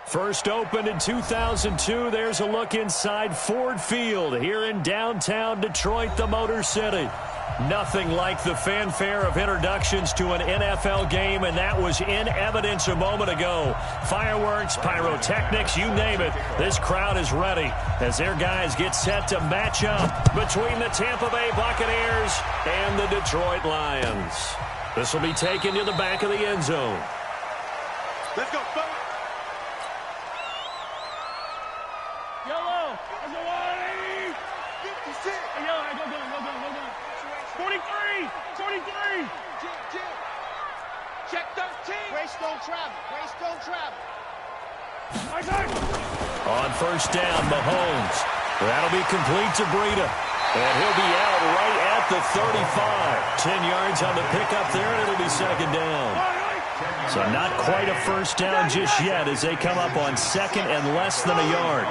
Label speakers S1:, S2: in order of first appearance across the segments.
S1: First opened in 2002. There's a look inside Ford Field here in downtown Detroit, the Motor City. Nothing like the fanfare of introductions to an NFL game, and that was in evidence a moment ago. Fireworks, pyrotechnics, you name it. This crowd is ready as their guys get set to match up between the Tampa Bay Buccaneers and the Detroit Lions. This will be taken to the back of the end zone.
S2: Let's go, folks.
S3: Yellow. Let's go, 180.
S2: 56.
S3: Yellow, go. 43. 43.
S2: Check 13.
S4: Grace don't travel.
S1: On first down, Mahomes. That'll be complete to Breida. And he'll be out right at the 35. 10 yards on the pickup there, and it'll be second down. So not quite a first down just yet as they come up on second and less than a yard.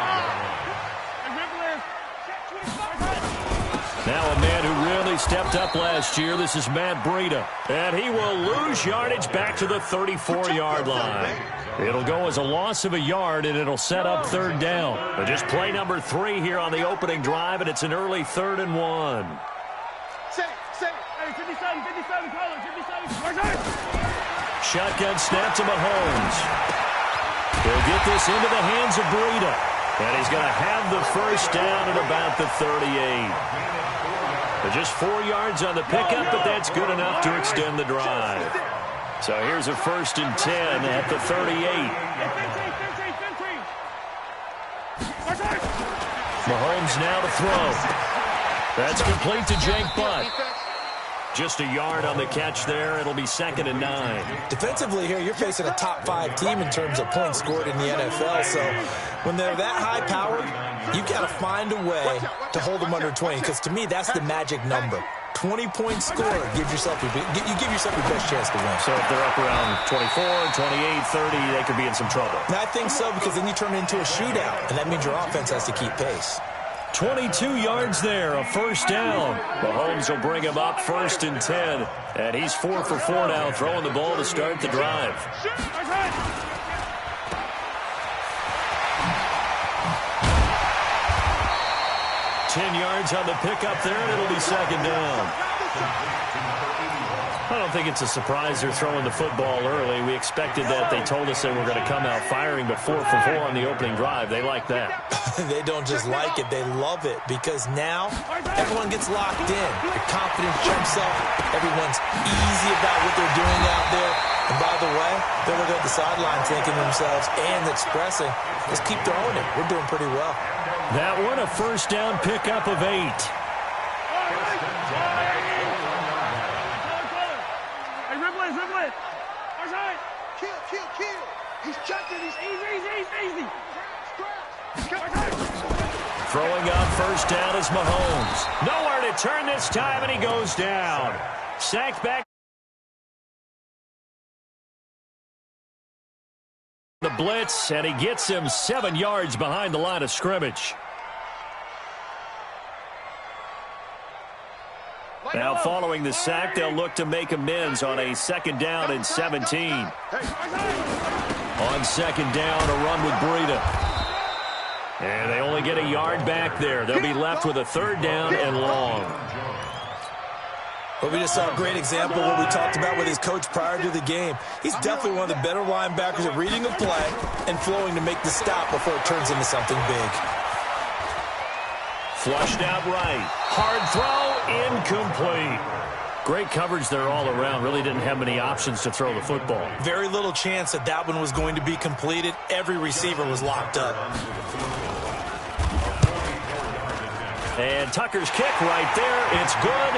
S1: Now a man who really stepped up last year. This is Matt Breida. And he will lose yardage back to the 34-yard line. It'll go as a loss of a yard, and it'll set up third down. But just play number 3 here on the opening drive, and it's an early 3rd and 1.
S3: Hey, 57, call it, 57.
S1: Shotgun snap to Mahomes. He'll get this into the hands of Breida. And he's going to have the first down at about the 38. Just 4 yards on the pickup, but that's good enough to extend the drive. So here's a 1st and 10 at the 38. Mahomes now to throw. That's complete to Jake Butt. Just a yard on the catch there. It'll be 2nd and 9.
S5: Defensively here, you're facing a top 5 team in terms of points scored in the NFL. So when they're that high-powered, you've got to find a way to hold them under 20. Because to me, that's the magic number. 20 points scored. You give yourself your best chance to win.
S1: So if they're up around 24, 28, 30, they could be in some trouble.
S5: I think so, because then you turn it into a shootout, and that means your offense has to keep pace.
S1: 22 yards there, a first down. Mahomes will bring him up 1st and 10. And he's 4 for 4 now, throwing the ball to start the drive. Ten yards on the pickup there, and it'll be 2nd down. I don't think it's a surprise they're throwing the football early. We expected that. They told us they were going to come out firing, but 4 for 4 on the opening drive. They like that.
S5: They don't just like it, they love it, because now everyone gets locked in. The confidence jumps up. Everyone's easy about what they're doing out there. And by the way, they're looking at the sideline thinking to themselves and expressing, just keep throwing it. We're doing pretty well.
S1: That one, a first down pickup of 8.
S2: Kill. He's chucking. He's easy.
S1: Throwing on first down is Mahomes. Nowhere to turn this time, and he goes down. Sacked back. The blitz, and he gets him 7 yards behind the line of scrimmage. Now following the sack, they'll look to make amends on a 2nd down and 17. On 2nd down, a run with Breida. And they only get a yard back there. They'll be left with a 3rd down and long.
S5: Well, we just saw a great example of what we talked about with his coach prior to the game. He's definitely one of the better linebackers at reading a play and flowing to make the stop before it turns into something big.
S1: Flushed out right. Hard throw, incomplete. Great coverage there all around. Really didn't have many options to throw the football.
S5: Very little chance that one was going to be completed. Every receiver was locked up.
S1: And Tucker's kick right there. It's good.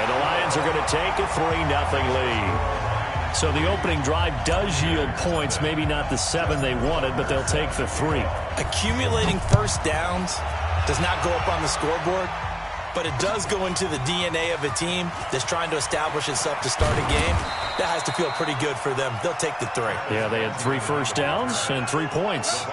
S1: And the Lions are going to take a 3-0 lead. So the opening drive does yield points. Maybe not the 7 they wanted, but they'll take the 3.
S5: Accumulating first downs does not go up on the scoreboard, but it does go into the DNA of a team that's trying to establish itself to start a game. That has to feel pretty good for them. They'll take the 3.
S1: Yeah, they had 3 first downs and 3 points.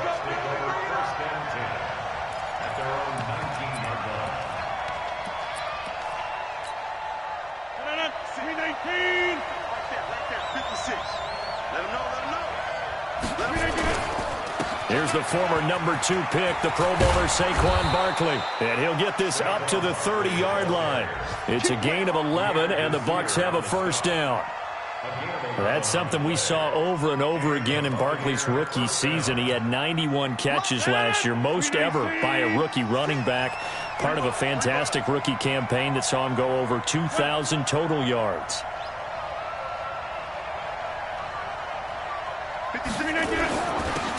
S1: Here's the former number 2 pick, the Pro Bowler Saquon Barkley. And he'll get this up to the 30-yard line. It's a gain of 11, and the Bucs have a first down. That's something we saw over and over again in Barkley's rookie season. He had 91 catches last year, most ever by a rookie running back. Part of a fantastic rookie campaign that saw him go over 2,000 total yards.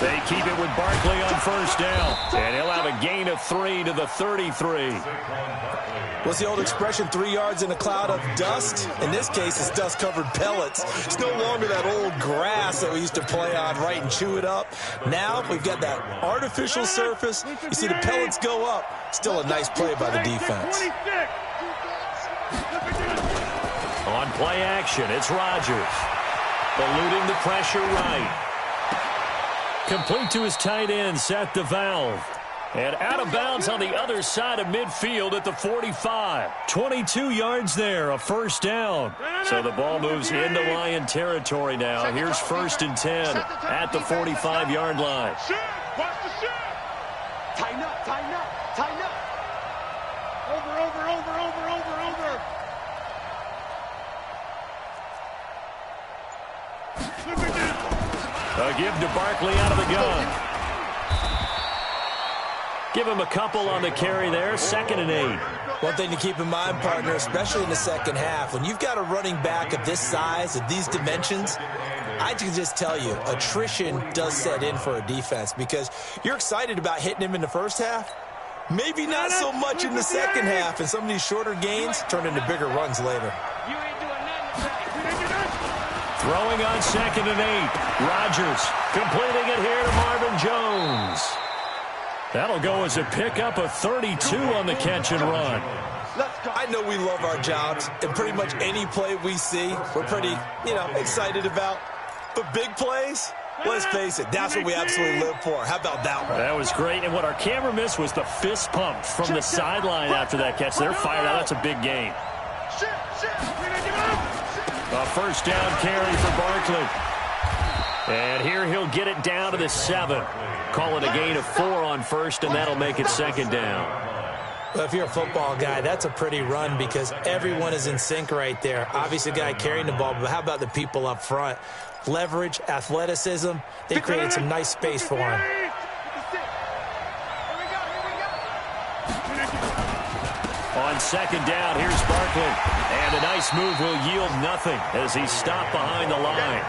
S1: They keep it with Barkley on first down. And he'll have a gain of 3 to the 33.
S5: What's the old expression, 3 yards in a cloud of dust? In this case, it's dust-covered pellets. It's no longer that old grass that we used to play on, right, and chew it up. Now we've got that artificial surface. You see the pellets go up. Still a nice play by the defense.
S1: On play action, it's Rodgers. Eluding the pressure right. Complete to his tight end, Seth DeValve. And out of bounds on the other side of midfield at the 45. 22 yards there, a first down. So the ball moves into Lion territory now. Here's 1st and 10 at the 45-yard line.
S2: Tighten up, tighten up, tighten up. Over.
S1: A give to Barkley out of the gun. Give him a couple on the carry there. 2nd and 8.
S5: One thing to keep in mind, partner, especially in the second half, when you've got a running back of this size, of these dimensions, I can just tell you, attrition does set in for a defense because you're excited about hitting him in the first half. Maybe not so much in the second half, and some of these shorter gains turn into bigger runs later.
S1: Throwing on 2nd and 8. Rodgers completing it here to Marvin Jones. That'll go as a pickup of 32 on the catch and run.
S5: I know we love our jobs, and pretty much any play we see, we're pretty, excited about. But big plays, let's face it, that's what we absolutely live for. How about that one?
S1: That was great, and what our camera missed was the fist pump from the sideline after that catch. They're fired out. That's a big gain. A first down carry for Barkley. And here he'll get it down to the 7. Call it a gain of 4 on first, and that'll make it 2nd down.
S5: Well, if you're a football guy, that's a pretty run because everyone is in sync right there. Obviously, the guy carrying the ball, but how about the people up front? Leverage, athleticism, they created some nice space for him.
S1: On 2nd down, here's Barkley. And a nice move will yield nothing as he's stopped behind the line.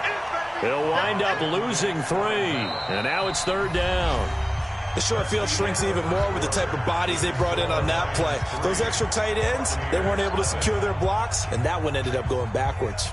S1: He'll wind up losing 3. And now it's 3rd down.
S5: The short field shrinks even more with the type of bodies they brought in on that play. Those extra tight ends, they weren't able to secure their blocks, and that one ended up going backwards.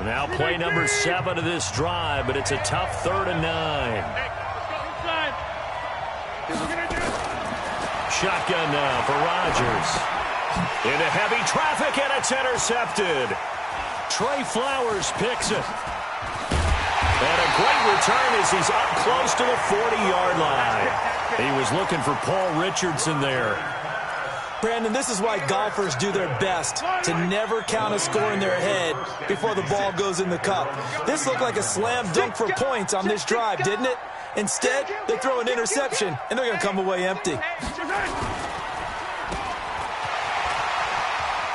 S1: Now play number 7 of this drive, but it's a tough 3rd and 9. Shotgun now for Rodgers. Into heavy traffic, and it's intercepted. Trey Flowers picks it. And a great return as he's up close to the 40-yard line. He was looking for Paul Richardson there.
S5: Brandon, this is why golfers do their best to never count a score in their head before the ball goes in the cup. This looked like a slam dunk for points on this drive, didn't it? Instead, they throw an interception, and they're going to come away empty.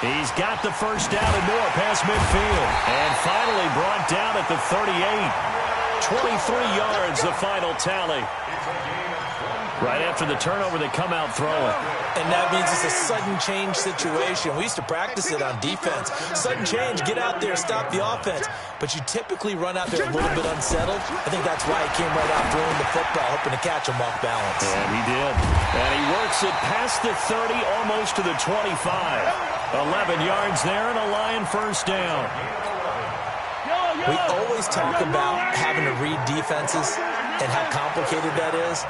S1: He's got the first down and more past midfield. And finally brought down at the 38. 23 yards, the final tally. Right after the turnover, they come out throwing.
S5: And that means it's a sudden change situation. We used to practice it on defense. Sudden change, get out there, stop the offense. But you typically run out there a little bit unsettled. I think that's why he came right out throwing the football, hoping to catch him off balance.
S1: And he did. And he works it past the 30, almost to the 25. 11 yards there and a Lion first down.
S5: We always talk about having to read defenses and how complicated that is.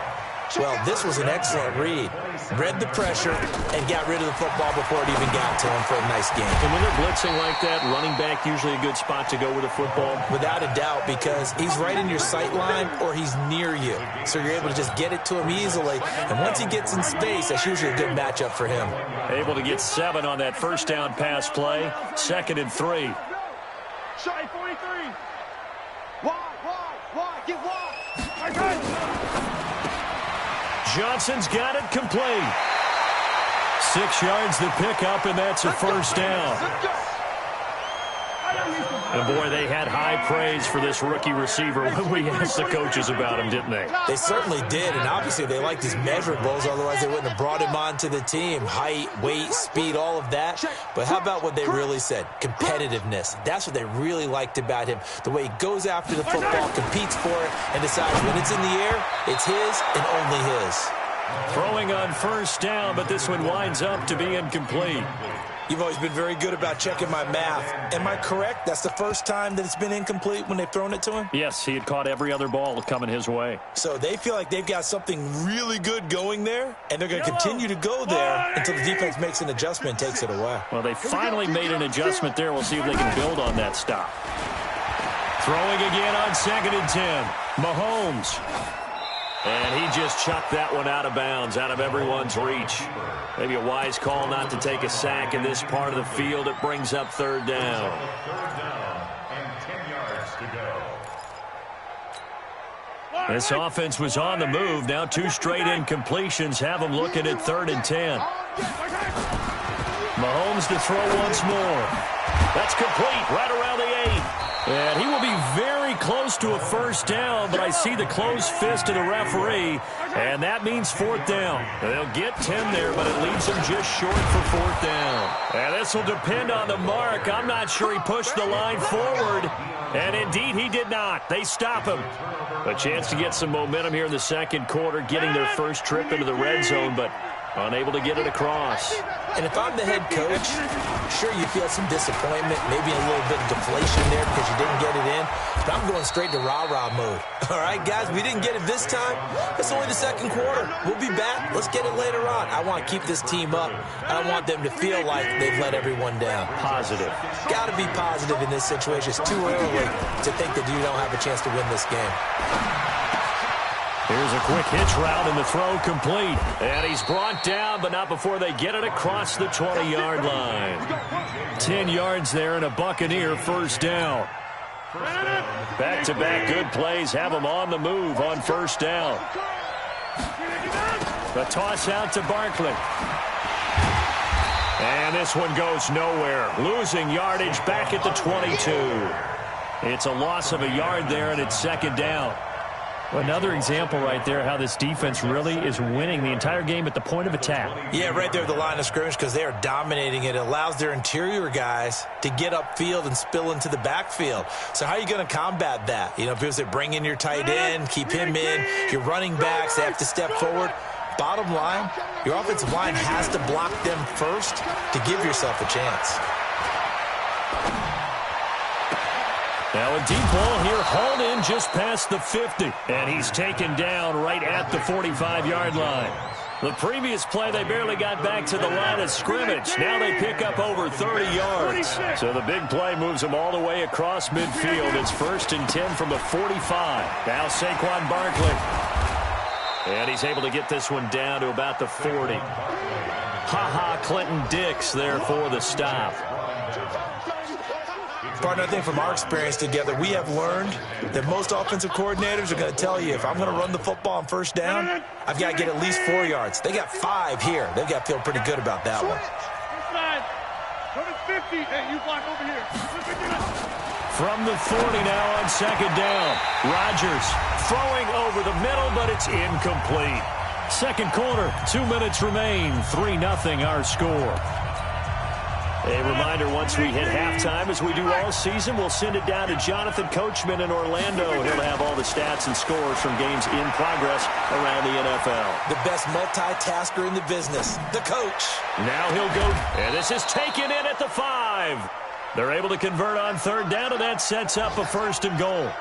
S5: Well, this was an excellent read. Read the pressure and got rid of the football before it even got to him for a nice game.
S1: And when they're blitzing like that, running back usually a good spot to go with the football?
S5: Without a doubt, because he's right in your sight line or he's near you. So you're able to just get it to him easily. And once he gets in space, that's usually a good matchup for him.
S1: Able to get 7 on that first down pass play. 2nd and 3.
S3: Shy 43.
S2: Wide, get wide.
S1: Johnson's got it complete. 6 yards the pickup, and that's a first down. And boy, they had high praise for this rookie receiver when we asked the coaches about him, didn't they?
S5: They certainly did, and obviously they liked his measurables, otherwise they wouldn't have brought him onto the team. Height, weight, speed, all of that. But how about what they really said? Competitiveness. That's what they really liked about him. The way he goes after the football, competes for it, and decides when it's in the air, it's his and only his.
S1: Throwing on first down, but this one winds up to be incomplete.
S5: You've always been very good about checking my math. Am I correct? That's the first time that it's been incomplete when they've thrown it to him?
S1: Yes, he had caught every other ball coming his way.
S5: So they feel like they've got something really good going there, and they're going to continue to go there until the defense makes an adjustment and takes it away.
S1: Well, they finally made an adjustment there. We'll see if they can build on that stop. Throwing again on 2nd and 10. Mahomes. And he just chucked that one out of bounds, out of everyone's reach. Maybe a wise call not to take a sack in this part of the field. It brings up 3rd down.
S4: And 10 yards to go.
S1: This offense was on the move. Now 2 straight incompletions have them looking at 3rd and 10. Mahomes to throw once more. That's complete right around the 8. And he will be very close to a first down, but I see the closed fist of the referee, and that means 4th down. They'll get 10 there, but it leaves them just short for 4th down. And this will depend on the mark. I'm not sure he pushed the line forward, and indeed he did not. They stop him. A chance to get some momentum here in the 2nd quarter, getting their first trip into the red zone, but unable to get it across.
S5: And if I'm the head coach, sure you feel some disappointment, maybe a little bit of deflation there because you didn't get it in, but I'm going straight to rah-rah mode. All right, guys, we didn't get it this time. It's only the 2nd quarter. We'll be back. Let's get it later on. I want to keep this team up. I don't want them to feel like they've let everyone down.
S1: Positive.
S5: Got to be positive in this situation. It's too early to think that you don't have a chance to win this game.
S1: Here's a quick hitch route, and the throw complete. And he's brought down, but not before they get it across the 20-yard line. 10 yards there, and a Buccaneer first down. Back-to-back good plays have them on the move on first down. The toss out to Barkley. And this one goes nowhere. Losing yardage back at the 22. It's a loss of a yard there, and it's 2nd down. Another example right there how this defense really is winning the entire game at the point of attack.
S5: Yeah, right there at the line of scrimmage because they are dominating it. It allows their interior guys to get upfield and spill into the backfield. So how are you going to combat that? You know, because they bring in your tight end, keep him in. Your running backs, they have to step forward. Bottom line, your offensive line has to block them first to give yourself a chance.
S1: Now a deep ball here, hauled in just past the 50. And he's taken down right at the 45-yard line. The previous play, they barely got back to the line of scrimmage. Now they pick up over 30 yards. So the big play moves them all the way across midfield. It's 1st and 10 from the 45. Now Saquon Barkley. And he's able to get this one down to about the 40. Ha-ha, Clinton Dix there for the stop.
S5: Partner, I think from our experience together, we have learned that most offensive coordinators are going to tell you, if I'm going to run the football on first down, I've got to get at least 4 yards. They got 5 here. They've got to feel pretty good about that one.
S3: Go to 50. Hey, you block over here.
S1: From the 40 now on 2nd down. Rodgers throwing over the middle, but it's incomplete. 2nd quarter, 2 minutes remain. 3-0 our score. A reminder, once we hit halftime, as we do all season, we'll send it down to Jonathan Coachman in Orlando. He'll have all the stats and scores from games in progress around the NFL.
S5: The best multitasker in the business, the coach.
S1: Now he'll go, and this is taken in at the 5. They're able to convert on 3rd down, and that sets up a 1st and goal.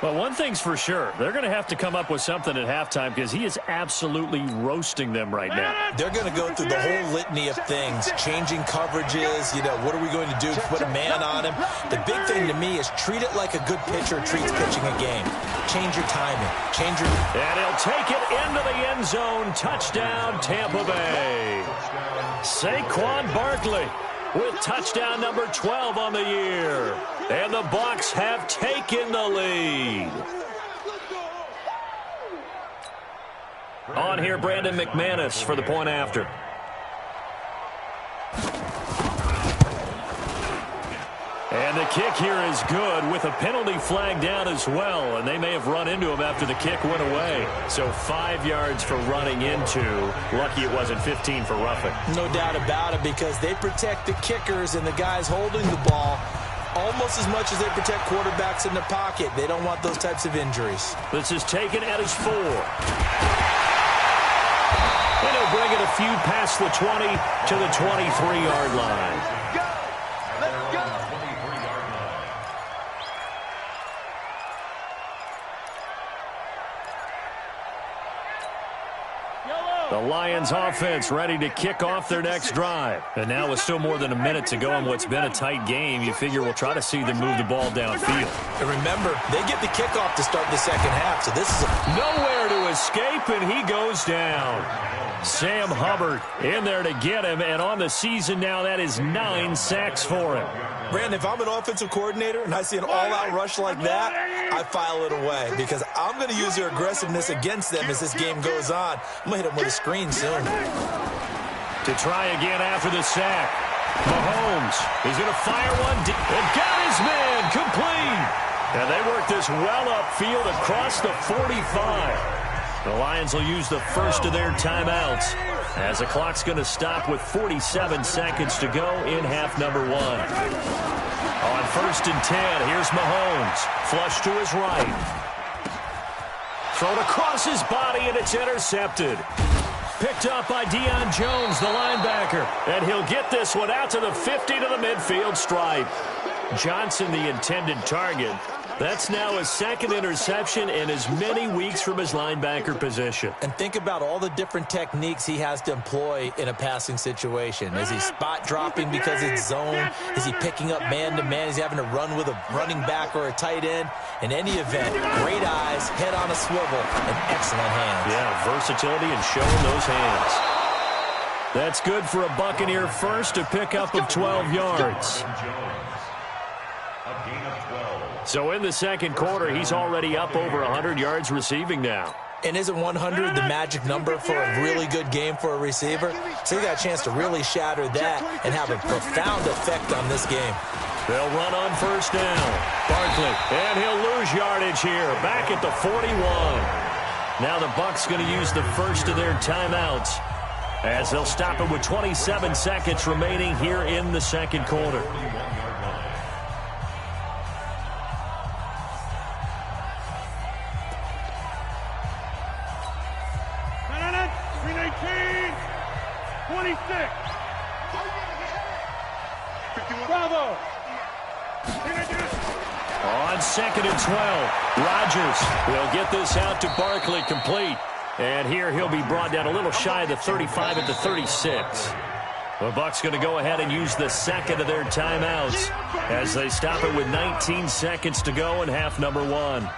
S1: Well, one thing's for sure. They're going to have to come up with something at halftime because he is absolutely roasting them right now.
S5: They're going to go through the whole litany of things, changing coverages, what are we going to do to put a man on him? The big thing to me is treat it like a good pitcher treats pitching a game. Change your timing.
S1: And he'll take it into the end zone. Touchdown, Tampa Bay. Saquon Barkley with touchdown number 12 on the year. And the Bucs have taken the lead. On here, Brandon McManus for the point after. And the kick here is good with a penalty flag down as well. And they may have run into him after the kick went away. So 5 yards for running into. Lucky it wasn't 15 for roughing.
S5: No doubt about it, because they protect the kickers and the guys holding the ball almost as much as they protect quarterbacks in the pocket. They don't want those types of injuries.
S1: This is taken at his 4. And he'll bring it a few past the 20 to the 23-yard line. The Lions offense ready to kick off their next drive. And now with still more than a minute to go in what's been a tight game, you figure we'll try to see them move the ball downfield.
S5: And remember, they get the kickoff to start the second half, so this is
S1: nowhere to escape, and he goes down. Sam Hubbard in there to get him, and on the season now, that is 9 sacks for him.
S5: Brandon, if I'm an offensive coordinator and I see an all-out rush like that, I file it away because I'm going to use their aggressiveness against them as this game goes on. I'm going to hit them with a screen soon.
S1: To try again after the sack. Mahomes, he's going to fire one deep and got his man complete. And they work this well upfield across the 45. The Lions will use the first of their timeouts as the clock's going to stop with 47 seconds to go in half number 1. On 1st and 10, here's Mahomes. Flush to his right. Thrown across his body, and it's intercepted. Picked up by Deion Jones, the linebacker. And he'll get this one out to the 50 to the midfield stripe. Johnson, the intended target. That's now his second interception in as many weeks from his linebacker position.
S5: And think about all the different techniques he has to employ in a passing situation. Is he spot dropping because it's zone? Is he picking up man-to-man? Is he having to run with a running back or a tight end? In any event, great eyes, head on a swivel, and excellent hands.
S1: Yeah, versatility and showing those hands. That's good for a Buccaneer first, a pickup of 12 yards. So in the second quarter, he's already up over 100 yards receiving now.
S5: And isn't 100 the magic number for a really good game for a receiver? So he got a chance to really shatter that and have a profound effect on this game.
S1: They'll run on first down. Barkley, and he'll lose yardage here, back at the 41. Now the Bucs going to use the first of their timeouts as they'll stop it with 27 seconds remaining here in the second quarter.
S3: Bravo!
S1: On 2nd and 12, Rodgers will get this out to Barkley complete. And here he'll be brought down a little shy of the 35 at the 36. The Bucs going to go ahead and use the second of their timeouts as they stop it with 19 seconds to go in half number 1.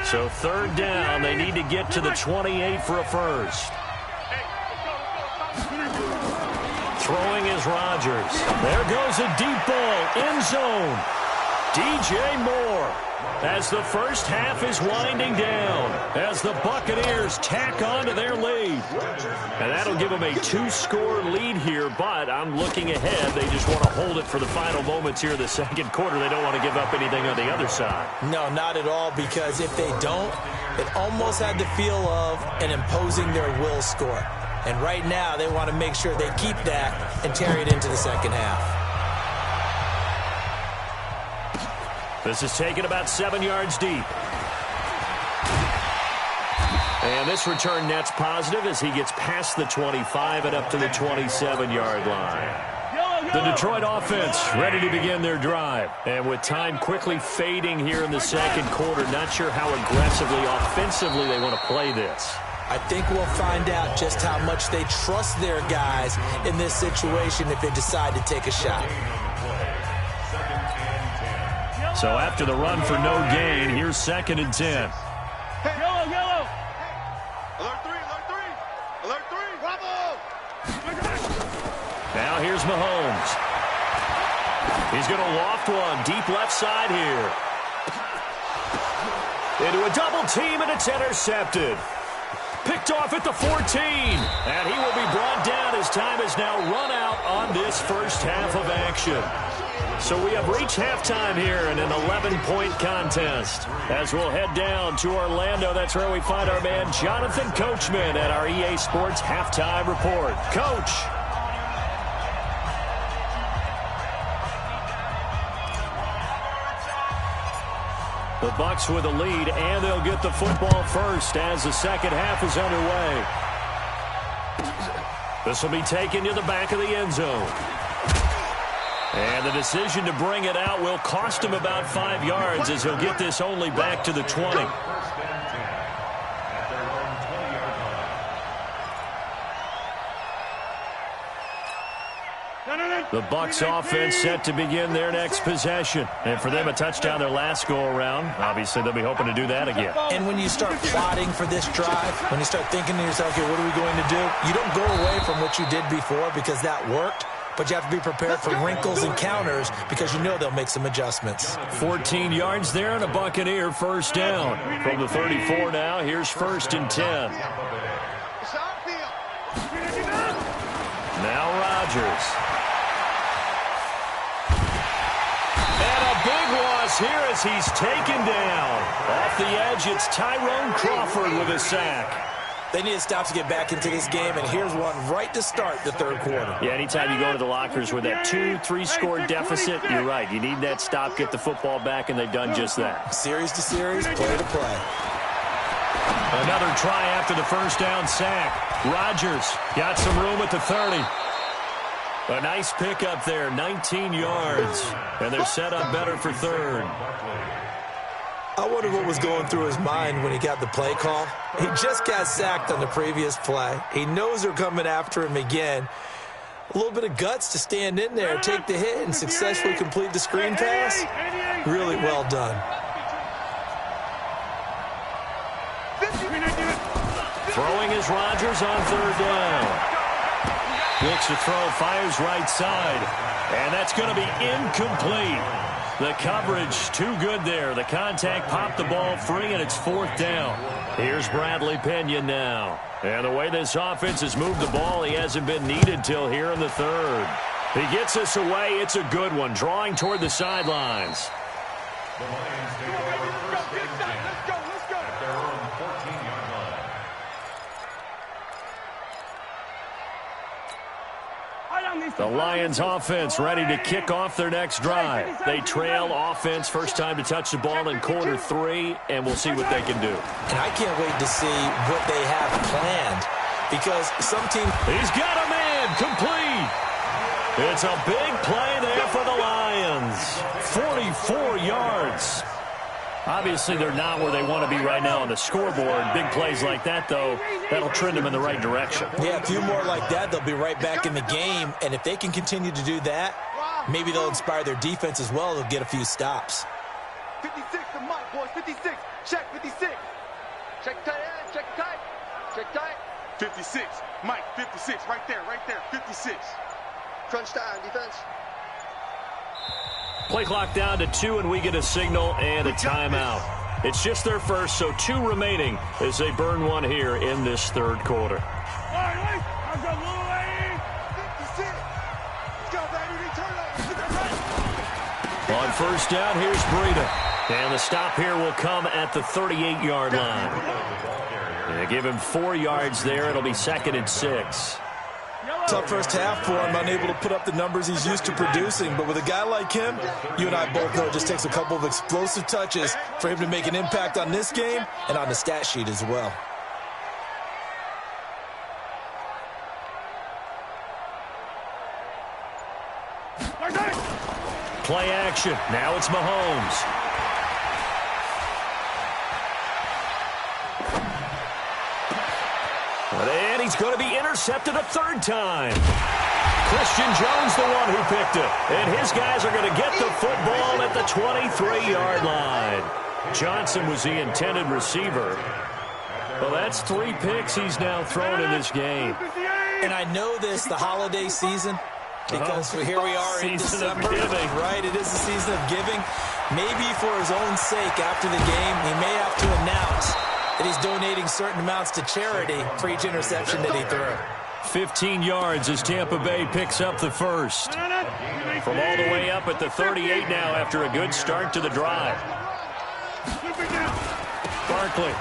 S1: So 3rd down, they need to get to the 28 for a first. Throwing is Rodgers. There goes a deep ball, end zone. DJ Moore as the first half is winding down as the Buccaneers tack on to their lead. And that'll give them a 2-score lead here, but I'm looking ahead. They just want to hold it for the final moments here in the second quarter. They don't want to give up anything on the other side.
S5: No, not at all, because if they don't, it almost had the feel of an imposing their will score. And right now, they want to make sure they keep that and carry it into the second half.
S1: This is taken about 7 yards deep. And this return net's positive as he gets past the 25 and up to the 27-yard line. The Detroit offense ready to begin their drive. And with time quickly fading here in the second quarter, not sure how aggressively, offensively they want to play this.
S5: I think we'll find out just how much they trust their guys in this situation if they decide to take a shot.
S1: So after the run for no gain, here's 2nd and 10.
S3: Yellow. Alert 3. Bravo.
S1: Now here's Mahomes. He's going to loft one deep left side here. Into a double team, and it's intercepted. Picked off at the 14. And he will be brought down as time has now run out on this first half of action. So we have reached halftime here in an 11-point contest. As we'll head down to Orlando, that's where we find our man Jonathan Coachman at our EA Sports Halftime Report. Coach. The Bucs with a lead, and they'll get the football first as the second half is underway. This will be taken to the back of the end zone. And the decision to bring it out will cost him about 5 yards as he'll get this only back to the 20. The Bucs offense set to begin their next possession. And for them, a touchdown their last go-around. Obviously, they'll be hoping to do that again.
S5: And when you start plotting for this drive, when you start thinking to yourself, okay, what are we going to do? You don't go away from what you did before because that worked. But you have to be prepared for wrinkles and counters because you know they'll make some adjustments.
S1: 14 yards there and a Buccaneer first down. From the 34 now, here's 1st and 10. Now Rodgers. And a big loss here as he's taken down. Off the edge, it's Tyrone Crawford with a sack.
S5: They need to stop to get back into this game, and here's one right to start the third quarter.
S1: Yeah, anytime you go to the lockers with that 2-3 score deficit, you're right. You need that stop, get the football back, and they've done just that.
S5: Series to series, play to play.
S1: Another try after the first down sack. Rodgers got some room at the 30. A nice pickup there, 19 yards, and they're set up better for third.
S5: I wonder what was going through his mind when he got the play call. He just got sacked on the previous play. He knows they're coming after him again. A little bit of guts to stand in there, take the hit, and successfully complete the screen pass. Really well done.
S1: Throwing is Rodgers on third down. Looks to throw, fires right side. And that's going to be incomplete. The coverage too good there. The contact popped the ball free, and it's 4th down. Here's Bradley Pinion now. And the way this offense has moved the ball, he hasn't been needed till here in the third. He gets us away. It's a good one, drawing toward the sidelines.
S4: The Lions take over first and 10 at their own 14-yard line.
S1: The Lions offense ready to kick off their next drive. They trail offense first time to touch the ball in quarter 3, and we'll see what they can do.
S5: And I can't wait to see what they have planned because some team...
S1: He's got a man complete. It's a big play there for the Lions. 44 yards. Obviously, they're not where they want to be right now on the scoreboard. Big plays like that, though, that'll trend them in the right direction.
S5: Yeah, a few more like that, they'll be right back in the game. And if they can continue to do that, maybe they'll inspire their defense as well. They'll get a few stops.
S2: 56 to Mike, boys. 56. Check 56. Check tight end. Check tight. Check tight.
S3: 56. Mike, 56. Right there. 56.
S2: Crunch time, defense.
S1: Play clock down to 2, and we get a signal and a timeout. It's just their first, so 2 remaining as they burn one here in this third quarter.
S3: All right, I've got Lil 56. Let's go, baby.
S1: On first down, here's Breida. And the stop here will come at the 38-yard line. They give him 4 yards there. It'll be 2nd and 6.
S5: Tough first half for him, unable to put up the numbers he's used to producing. But with a guy like him, you and I both know it just takes a couple of explosive touches for him to make an impact on this game and on the stat sheet as well.
S1: Play action. Now it's Mahomes. And he's going to be intercepted a 3rd time. Christian Jones, the one who picked it. And his guys are going to get the football at the 23-yard line. Johnson was the intended receiver. Well, that's 3 picks he's now thrown in this game.
S5: And I know this, the holiday season, because here we are in December. Right, it is the season of giving. Maybe for his own sake after the game, he may have to announce that he's donating certain amounts to charity for each interception that he threw.
S1: 15 yards as Tampa Bay picks up the first. From all the way up at the 38 now after a good start to the drive. Barkley.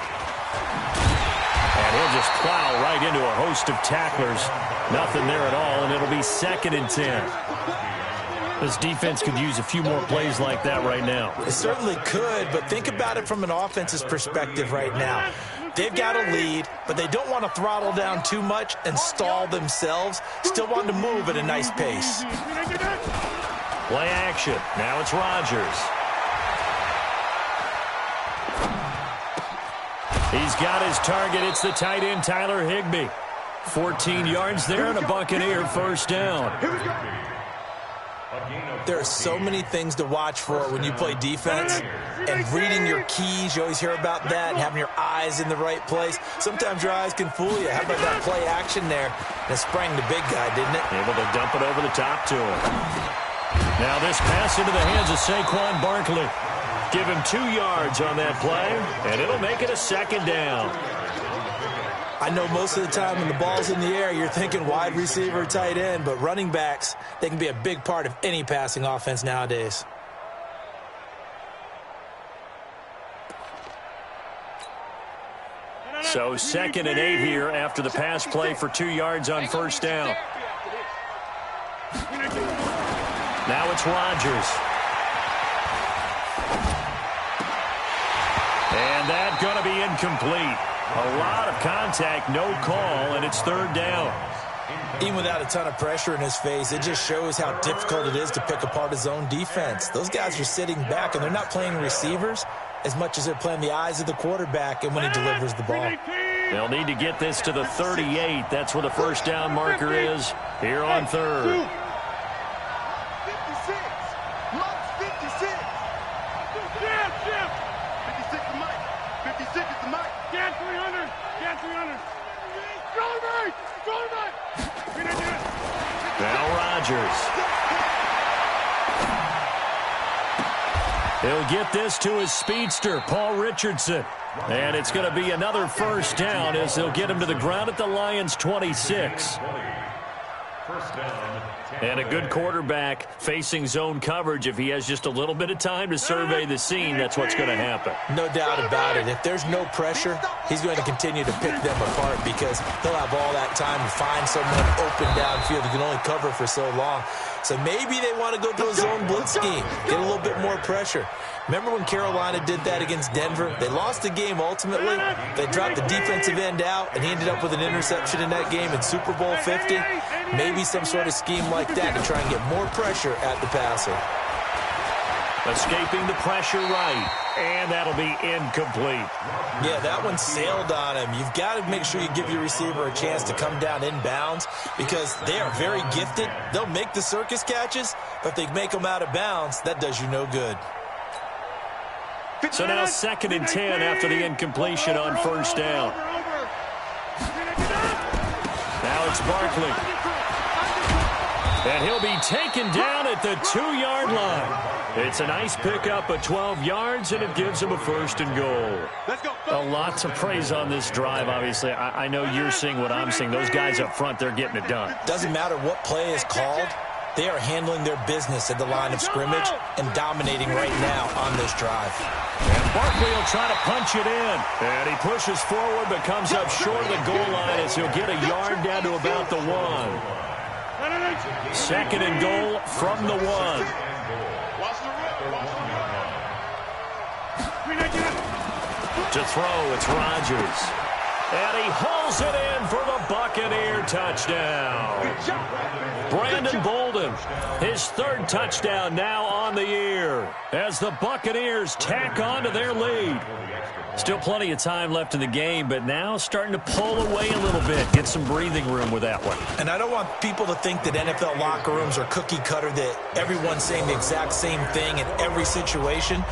S1: And he'll just plow right into a host of tacklers. Nothing there at all, and it'll be 2nd and 10. This defense could use a few more plays like that right now.
S5: It certainly could, but think about it from an offense's perspective right now. They've got a lead, but they don't want to throttle down too much and stall themselves. Still want to move at a nice pace.
S1: Play action. Now it's Rodgers. He's got his target. It's the tight end, Tyler Higbee. 14 yards there and a Buccaneer first down.
S5: There are so many things to watch for when you play defense, and reading your keys, you always hear about that, and having your eyes in the right place. Sometimes your eyes can fool you. How about that play action there? And it sprang the big guy, didn't it?
S1: Able to dump it over the top to him. Now this pass into the hands of Saquon Barkley. Give him 2 yards on that play, and it'll make it a 2nd down.
S5: I know most of the time when the ball's in the air, you're thinking wide receiver, tight end, but running backs, they can be a big part of any passing offense nowadays.
S1: So 2nd and 8 here after the pass play for 2 yards on first down. Now it's Rodgers. And that's going to be incomplete. A lot of contact, no call, and it's 3rd down.
S5: Even without a ton of pressure in his face, it just shows how difficult it is to pick apart his own defense. Those guys are sitting back, and they're not playing receivers as much as they're playing the eyes of the quarterback and when he delivers the ball.
S1: They'll need to get this to the 38. That's where the first down marker is here on 3rd.
S2: 56. Lux 56. 56 is Mike. 56 is the Mike.
S3: Get 300. Get 300. Go to me.
S1: Now Rodgers. He'll get this to his speedster, Paul Richardson. And it's going to be another first down as they'll get him to the ground at the Lions' 26. And a good quarterback facing zone coverage. If he has just a little bit of time to survey the scene, that's what's going to happen.
S5: No doubt about it. If there's no pressure, he's going to continue to pick them apart because he'll have all that time to find someone open downfield who can only cover for so long. So maybe they want to go to a zone blitz scheme, get a little bit more pressure. Remember when Carolina did that against Denver? They lost the game ultimately. They dropped the defensive end out, and he ended up with an interception in that game in Super Bowl 50. Maybe some sort of scheme like that to try and get more pressure at the passer.
S1: Escaping the pressure right, and that'll be incomplete.
S5: Yeah, that one sailed on him. You've got to make sure you give your receiver a chance to come down inbounds because they are very gifted. They'll make the circus catches, but if they make them out of bounds, that does you no good.
S1: So now 2nd and 10 after the incompletion on first down. Now it's Barkley. And he'll be taken down at the 2-yard line. It's a nice pickup of 12 yards, and it gives him a 1st and goal. A lot to praise on this drive, obviously. I know you're seeing what I'm seeing. Those guys up front, they're getting it done.
S5: Doesn't matter what play is called. They are handling their business at the line of scrimmage and dominating right now on this drive.
S1: And Barkley will try to punch it in. And he pushes forward but comes up short of the goal line as he'll get a yard down to about the 1. 2nd and goal from the 1. To throw, it's Rodgers. And he hauls it in for the Buccaneer touchdown. Brandon Bolden, his 3rd touchdown now on the year as the Buccaneers tack on to their lead. Still plenty of time left in the game, but now starting to pull away a little bit. Get some breathing room with that one.
S5: And I don't want people to think that NFL locker rooms are cookie cutter, that everyone's saying the exact same thing in every situation.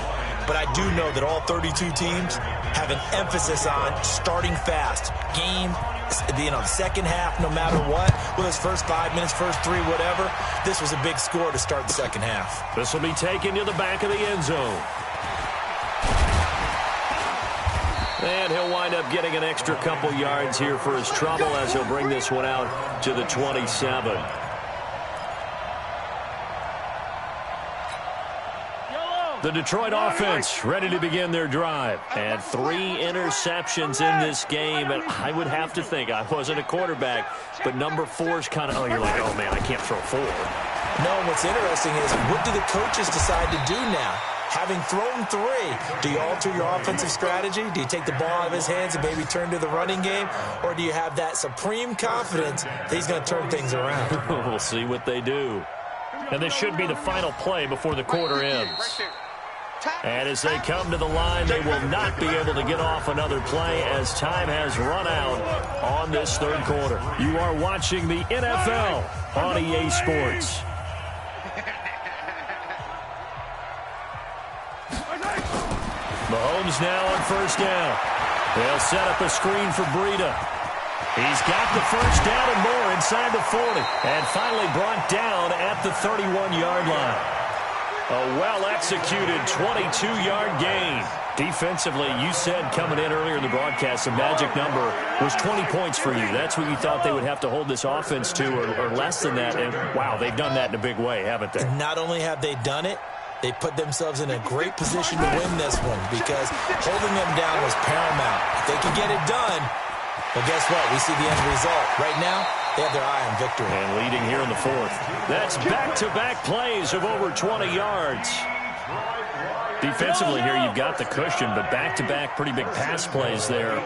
S5: But I do know that all 32 teams have an emphasis on starting fast. Game, the second half, no matter what, whether it's first 5 minutes, first 3, whatever. This was a big score to start the second half.
S1: This will be taken to the back of the end zone. And he'll wind up getting an extra couple yards here for his trouble as he'll bring this one out to the 27. The Detroit offense ready to begin their drive. And 3 interceptions in this game. And I would have to think, I wasn't a quarterback, but number 4's kind of, you're like, oh, man, I can't throw 4.
S5: No, what's interesting is what do the coaches decide to do now? Having thrown 3, do you alter your offensive strategy? Do you take the ball out of his hands and maybe turn to the running game? Or do you have that supreme confidence that he's going to turn things around?
S1: We'll see what they do. And this should be the final play before the quarter ends. And as they come to the line, they will not be able to get off another play as time has run out on this 3rd quarter. You are watching the NFL on EA Sports. Mahomes now on 1st down. They'll set up a screen for Breida. He's got the 1st down and more inside the 40. And finally brought down at the 31-yard line. A well-executed 22-yard gain. Defensively, you said coming in earlier in the broadcast, the magic number was 20 points for you. That's what you thought they would have to hold this offense to, or less than that. And, wow, they've done that in a big way, haven't they?
S5: And not only have they done it, they put themselves in a great position to win this one because holding them down was paramount. If they could get it done, well, guess what? We see the end result. Right now, they have their eye on victory.
S1: And leading here in the 4th. That's back-to-back plays of over 20 yards. Defensively here, you've got the cushion, but back-to-back pretty big pass plays there.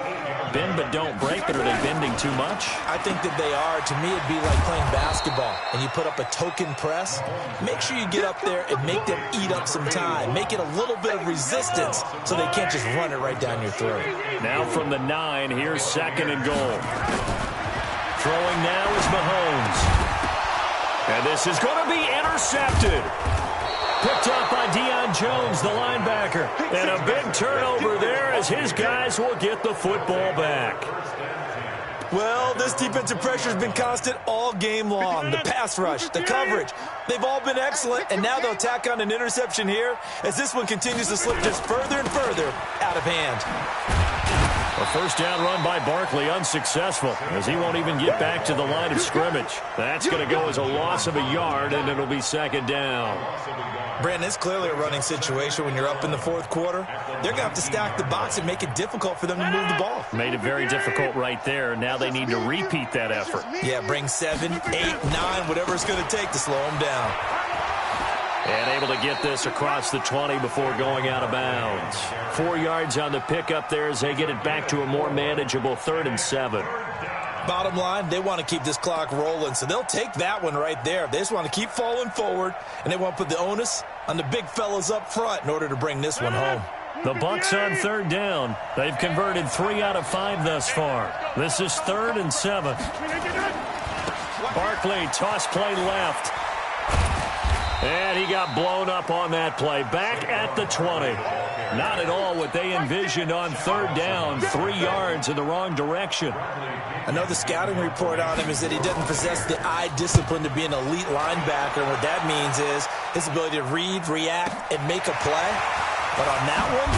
S1: Bend but don't break, but are they bending too much?
S5: I think that they are. To me, it'd be like playing basketball, and you put up a token press. Make sure you get up there and make them eat up some time. Make it a little bit of resistance so they can't just run it right down your throat.
S1: Now from the 9, here's 2nd and goal. Throwing now is Mahomes. And this is going to be intercepted. Picked up by Deion Jones, the linebacker. And a big turnover there as his guys will get the football back.
S5: Well, this defensive pressure has been constant all game long. The pass rush, the coverage, they've all been excellent. And now they'll tack on an interception here as this one continues to slip just further and further out of hand.
S1: A 1st down run by Barkley, unsuccessful, as he won't even get back to the line of scrimmage. That's going to go as a loss of a yard, and it'll be 2nd down.
S5: Brandon, it's clearly a running situation when you're up in the 4th quarter. They're going to have to stack the box and make it difficult for them to move the ball.
S1: Made it very difficult right there. Now they need to repeat that effort.
S5: Yeah, bring 7, 8, 9, whatever it's going to take to slow them down.
S1: And able to get this across the 20 before going out of bounds. 4 yards on the pickup there as they get it back to a more manageable 3rd and 7.
S5: Bottom line, they want to keep this clock rolling, so they'll take that one right there. They just want to keep falling forward, and they want to put the onus on the big fellas up front in order to bring this one home.
S1: The Bucs on 3rd down. They've converted 3 out of 5 thus far. This is 3rd and 7. Barkley, toss play left. And he got blown up on that play. Back at the 20. Not at all what they envisioned on 3rd down. 3 yards in the wrong direction.
S5: I know the scouting report on him is that he doesn't possess the eye discipline to be an elite linebacker. What that means is his ability to read, react, and make a play. But on that one,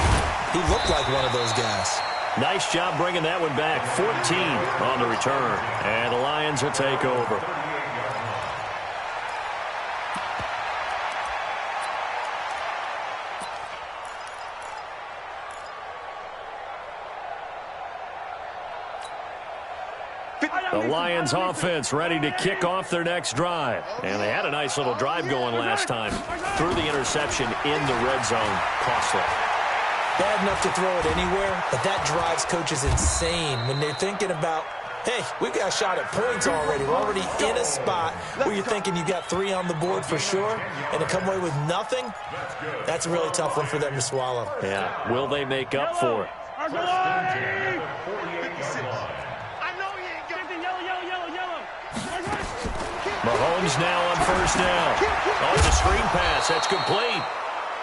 S5: he looked like one of those guys.
S1: Nice job bringing that one back. 14 on the return. And the Lions will take over. The Lions offense ready to kick off their next drive. And they had a nice little drive going last time. Threw the interception in the red zone. Costly.
S5: Bad enough to throw it anywhere, but that drives coaches insane when they're thinking about, hey, we've got a shot at points already. We're already in a spot where you're thinking you got 3 on the board for sure, and to come away with nothing, that's a really tough one for them to swallow.
S1: Yeah, will they make up for it? Mahomes now on first down. Oh, it's a screen pass. That's complete.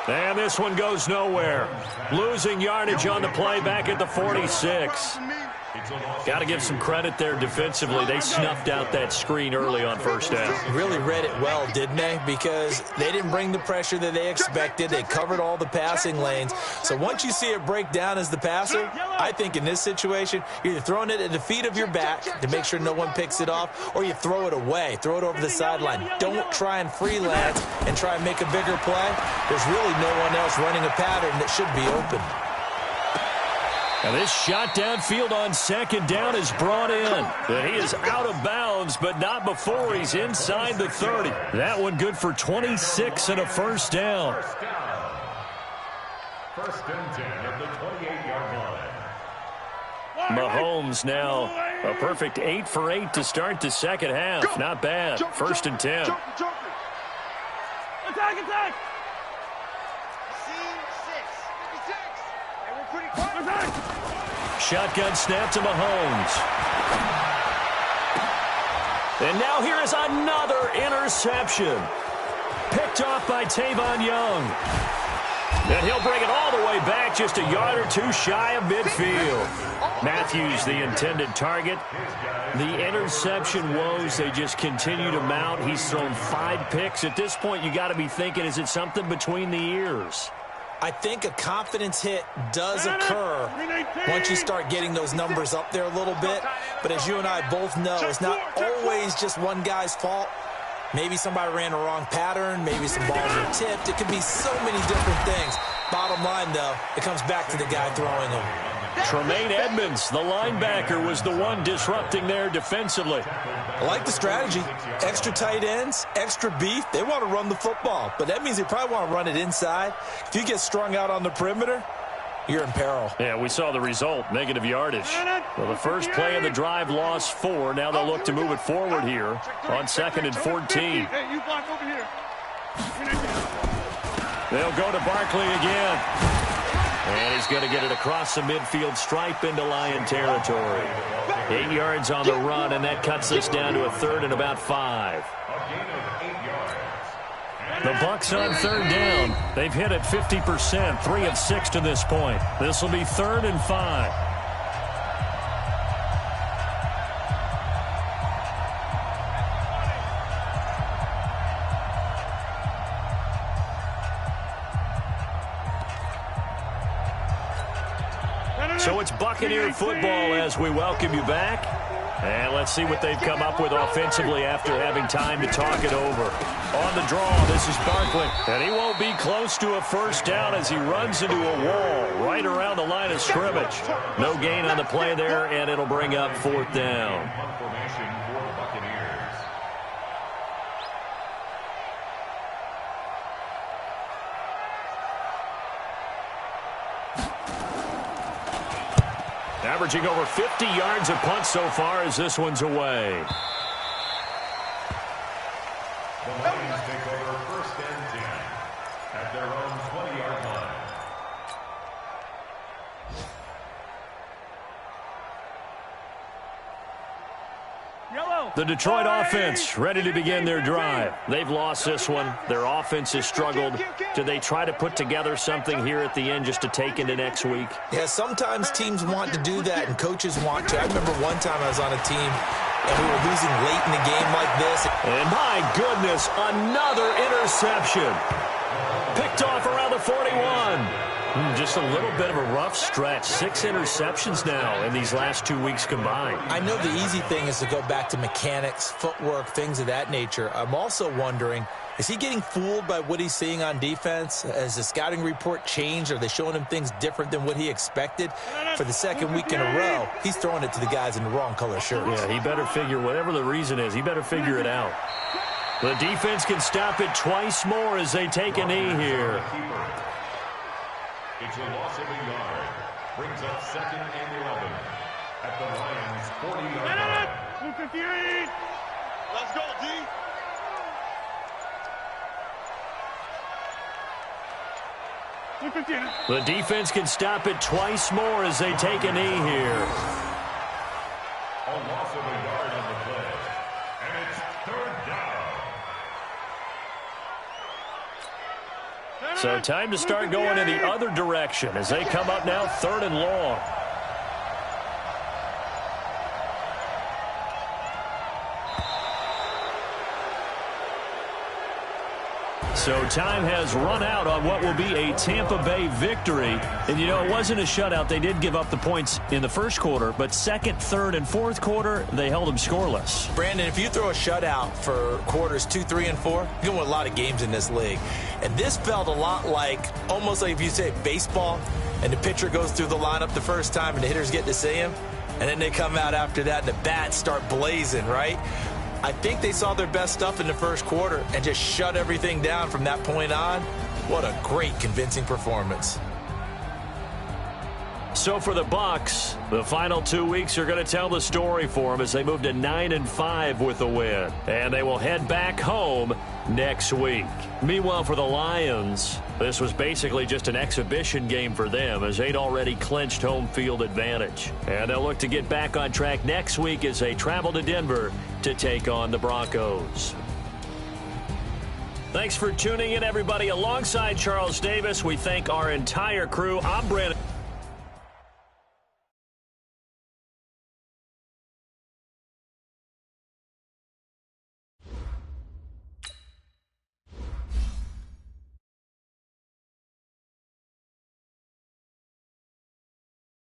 S1: And this one goes nowhere. Losing yardage on the play back at the 46. Got to give some credit there defensively. They snuffed out that screen early on first down.
S5: Really read it well, didn't they? Because they didn't bring the pressure that they expected. They covered all the passing lanes. So once you see it break down as the passer, I think in this situation, you're either throwing it at the feet of your back to make sure no one picks it off, or you throw it away. Throw it over the sideline. Don't try and freelance and try and make a bigger play. There's really no one else running a pattern that should be open.
S1: And this shot downfield on second down is brought in. And he is out of bounds, but not before he's inside the 30. That one good for 26 and a first down.
S4: First and 10 at the 28-yard line.
S1: Mahomes now a perfect 8 for 8 to start the second half. Not bad. First and 10.
S3: Attack!
S1: Shotgun snap to Mahomes. And now here is another interception. Picked off by Tavon Young. And he'll bring it all the way back just a yard or two shy of midfield. Matthews, the intended target. The interception woes, they just continue to mount. He's thrown 5 picks. At this point, you got to be thinking, is it something between the ears?
S5: I think a confidence hit does occur once you start getting those numbers up there a little bit. But as you and I both know, it's not always just one guy's fault. Maybe somebody ran a wrong pattern. Maybe some balls were tipped. It could be so many different things. Bottom line, though, it comes back to the guy throwing them.
S1: Tremaine Edmonds, the linebacker, was the one disrupting there defensively.
S5: I like the strategy. Extra tight ends, extra beef. They want to run the football, but that means they probably want to run it inside. If you get strung out on the perimeter, you're in peril.
S1: Yeah, we saw the result, negative yardage. Well, the first play of the drive lost 4. Now they'll look to move it forward here on 2nd and 14.
S3: Hey, you block over here.
S1: They'll go to Barkley again. And he's going to get it across the midfield stripe into Lion territory. 8 yards on the run, and that cuts us down to a 3rd and about 5. The Bucs on 3rd down. They've hit it 50%, 3 of 6 to this point. This will be 3rd and 5. So it's Buccaneer football as we welcome you back. And let's see what they've come up with offensively after having time to talk it over. On the draw, this is Barkley. And he won't be close to a first down as he runs into a wall right around the line of scrimmage. No gain on the play there, and it'll bring up 4th down. Averaging over 50 yards a punt so far as this one's away.
S4: The Lions take over 1st and 10 at their own 20-yard line.
S1: The Detroit offense ready to begin their drive. They've lost this one. Their offense has struggled. Do they try to put together something here at the end just to take into next week?
S5: Yeah, sometimes teams want to do that and coaches want to. I remember one time I was on a team and we were losing late in the game like this.
S1: And my goodness, another interception. Picked off around the 41. Just a little bit of a rough stretch. 6 interceptions now in these last 2 weeks combined.
S5: I know the easy thing is to go back to mechanics, footwork, things of that nature. I'm also wondering, Is he getting fooled by what he's seeing on defense? Has the scouting report changed? Are they showing him things different than what he expected? For the second week in a row, he's throwing it to the guys in the wrong color shirts.
S1: Yeah, he better figure, whatever the reason is, he better figure it out. The defense can stop it twice more as they take a knee here.
S4: It's a loss of a yard. Brings up 2nd and 11 at the Lions' 40-yard line.
S3: 258.
S2: Let's go, D.
S1: The defense can stop it twice more as they take a knee here.
S4: A loss of a yard on the play. And it's 3rd down.
S1: So time to start going in the other direction as they come up now 3rd and long. So time has run out on what will be a Tampa Bay victory. And, you know, it wasn't a shutout. They did give up the points in the first quarter, but second, third, and fourth quarter, they held them scoreless.
S5: Brandon, if you throw a shutout for quarters 2, 3, and 4, you're going to win a lot of games in this league. And this felt a lot like, almost like if you say baseball, and the pitcher goes through the lineup the first time and the hitters get to see him, and then they come out after that and the bats start blazing, right? I think they saw their best stuff in the first quarter and just shut everything down from that point on. What a great, convincing performance.
S1: So for the Bucs, the final 2 weeks are going to tell the story for them as they move to 9-5 with a win. And they will head back home next week. Meanwhile, for the Lions, this was basically just an exhibition game for them as they'd already clinched home field advantage. And they'll look to get back on track next week as they travel to Denver to take on the Broncos. Thanks for tuning in, everybody. Alongside Charles Davis, we thank our entire crew. I'm Brandon.